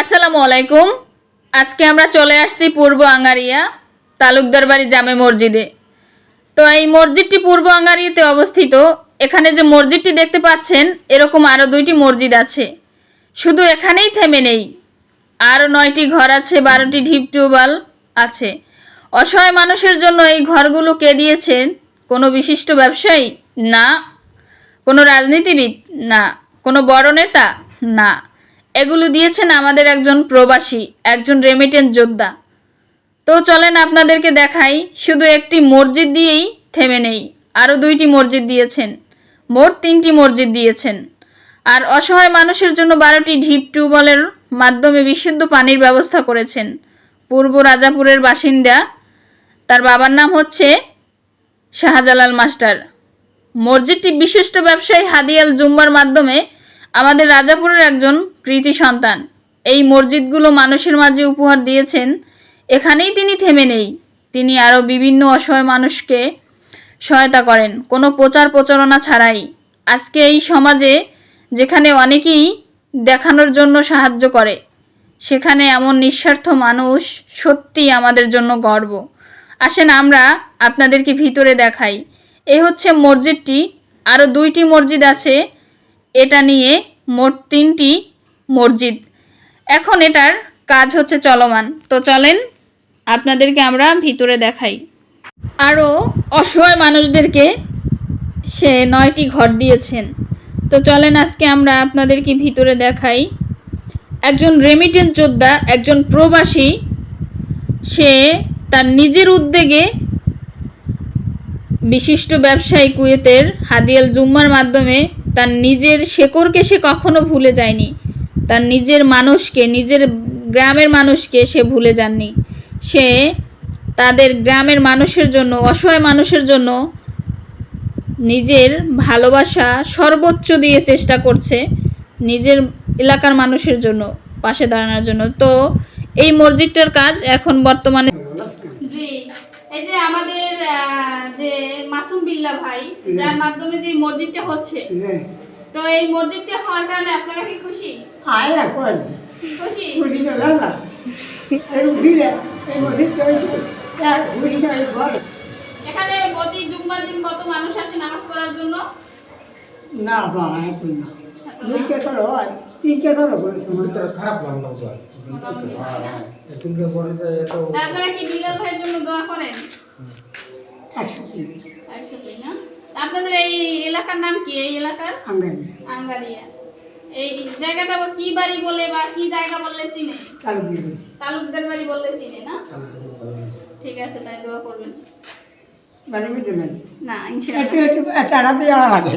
আসসালামু আলাইকুম। আজকে আমরা চলে আসছি পূর্ব আঙ্গারিয়া তালুকদার বাড়ি জামে মসজিদে। তো এই মসজিদটি পূর্ব আঙ্গারিয়াতে অবস্থিত। এখানে যে মসজিদটি দেখতে পাচ্ছেন এরকম আরও 2টি মসজিদ আছে। শুধু এখানেই থেমে নেই, আরও 9টি ঘর আছে, 12টি ঢিপ টিউবওয়েল আছে। অসহায় মানুষের জন্য এই ঘরগুলো কে দিয়েছেন? কোনো বিশিষ্ট ব্যবসায়ী? না। কোনো রাজনীতিবিদ? না। কোনো বড় নেতা? না। এগুলো দিয়েছেন আমাদের একজন প্রবাসী, একজন রেমিটেন্স যোদ্ধা। তো চলেন আপনাদেরকে দেখাই। শুধু একটি মসজিদ দিয়েই থেমে নেই, আরও 2টি মসজিদ দিয়েছেন, মোট 3টি মসজিদ দিয়েছেন। আর অসহায় মানুষের জন্য 12টি ঢিপ টিউবওয়েলের মাধ্যমে বিশুদ্ধ পানির ব্যবস্থা করেছেন। পূর্ব রাজাপুরের বাসিন্দা, তার বাবার নাম হচ্ছে শাহজালাল মাস্টার। মসজিদটি বিশিষ্ট ব্যবসায়ী হাদিয়াল জুম্বার মাধ্যমে আমাদের রাজাপুরের একজন কৃতি সন্তান এই মসজিদগুলো মানুষের মাঝে উপহার দিয়েছেন। এখানেই তিনি থেমে নেই, তিনি আরও বিভিন্ন অসহায় মানুষকে সহায়তা করেন কোনো প্রচার প্রচারণা ছাড়াই। আজকে এই সমাজে যেখানে অনেকেই দেখানোর জন্য সাহায্য করে, সেখানে এমন নিঃস্বার্থ মানুষ সত্যি আমাদের জন্য গর্ব। আসেন আমরা আপনাদেরকে ভিতরে দেখাই। এই হচ্ছে মসজিদটি, আরও 2টি মসজিদ আছে। এটা নিয়ে মোট 3টি মসজিদ। এখন এটার কাজ হচ্ছে চলমান। তো চলেন আপনাদেরকে আমরা ভিতরে দেখাই। আরও অসহায় মানুষদেরকে সে 9টি ঘর দিয়েছেন। তো চলেন আজকে আমরা আপনাদেরকে ভিতরে দেখাই। একজন রেমিটেন্স যোদ্ধা, একজন প্রবাসী, সে তার নিজের উদ্যোগে বিশিষ্ট ব্যবসায়ী কুয়েতের হাদিয়াল জুম্মার মাধ্যমে তার নিজের শেকড়কে সে কখনো ভুলে যায়নি। তার নিজের মানুষকে, নিজের গ্রামের মানুষকে সে ভুলে যাননি। সে তাদের গ্রামের মানুষের জন্য, অসহায় মানুষের জন্য নিজের ভালোবাসা সর্বোচ্চ দিয়ে চেষ্টা করছে, নিজের এলাকার মানুষের জন্য পাশে দাঁড়ানোর জন্য। তো এই মসজিদটার কাজ এখন বর্তমানে এই যে আমাদের যে মাসুম বিল্লাহ ভাই, যার মাধ্যমে যে মসজিদটা হচ্ছে, তো এই মসজিদটা হওয়ার কারণে আপনারা কি খুশি? খুশি? এখানে প্রতি জুম্মার দিন কত মানুষ আসে নামাজ পড়ার জন্য? না বাবা, এখন না, 2টা করো আর 3টা করো, খারাপ লাগলো। আপনারা কি বিল্লাহ ভাইয়ের জন্য দোয়া করেন? 100 না? আপনাদের এই এলাকার নাম কি? এই এলাকার আঙ্গারিয়া। এই জায়গাটা কি বাড়ি বলে বা কি জায়গা বললে চিনে? তালুকদার বাড়ি বললে চিনে না? ঠিক আছে, তাই দোয়া করবেন। মানে না, ইনশাআল্লাহ। এটা লাগে।